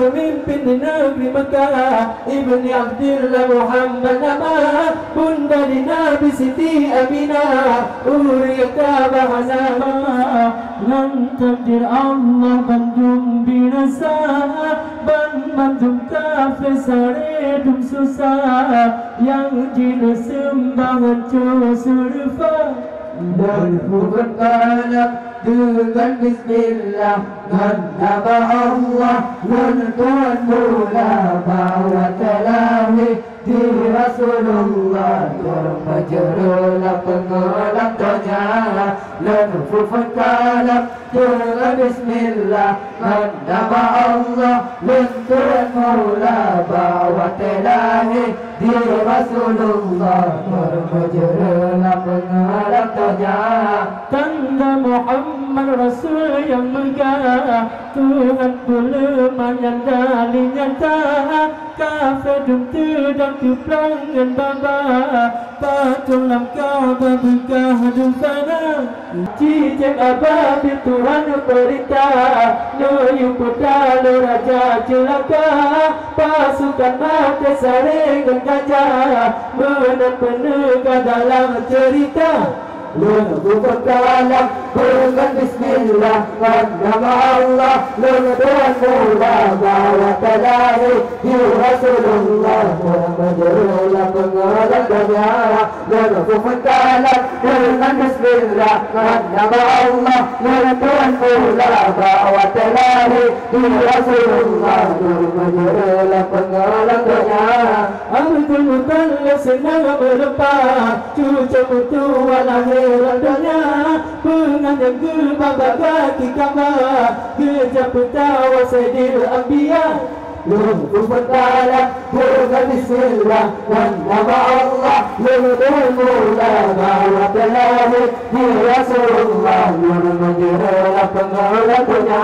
pemimpin di negeri Mekah, Ibni Abdillah Muhammad nama, bunda di Nabi Siti Aminah, Uriya Kabah nama. Dan takdir Allah bandung binasa, bandung kafir saredum susah, yang jina sembahan surfa. Dan bukan kalam dengan bismillah, dan nama Allah, dan Tuhan mula bawa telahi di Rasulullah, termajerulah pengelam donya. Dan bukan kalam dengan bismillah, dan nama Allah, dan Tuhan mula bawa telahi di Rasulullah, termajerulah pengelam donya. Tanda Muhammad Rasul yang megah, Tuhan pula menyandali nyata, kafir dum tudang keplangan baba, patulam Kaabah bekah dufana. Cicik ababil Tuhan perintah, Nuyu putra raja celaka, pasukan mata saringan gajah, menang penegak dalam cerita. Bukan kalam dengan bismillah, dan nama Allah, dan Tuhan mula bawa telahi di Rasulullah, termajerulah pengelam donya. Dan bukan kalam dengan bismillah, dan nama Allah, dan Tuhan mula bawa telahi di Rasulullah, termajerulah pengelam donya. Abdul Muttalib senang melempah, cucu mutua lahir dunia, pengantin gebabak kaki Kaabah, gejap petawa Sayyidil Anbiya. Bukan kalam dengan bismillah, dan nama Allah, dan Tuhan mula bawa telahi di Rasulullah, termajerulah pengelam donya.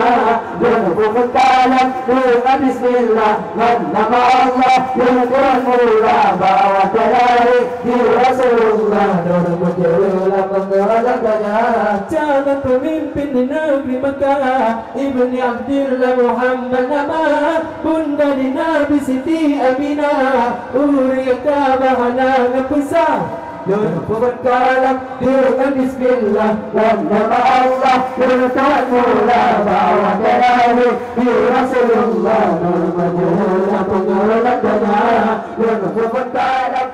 Dan bukan kalam dengan bismillah, dan nama Allah, dan Tuhan mula bawa telahi di Rasulullah, termajerulah pengelam donya. Calon pemimpin di negeri Mekah, Ibni Abdillah Muhammad nama, dari Nabi Siti Aminah, Uriya Kabah nama besar. Dan bukan kalam dengan bismillah, dan nama Allah, dan Tuhan mula bawa telahi di Rasulullah, termajerulah pengelam donya. Dan bukan kalam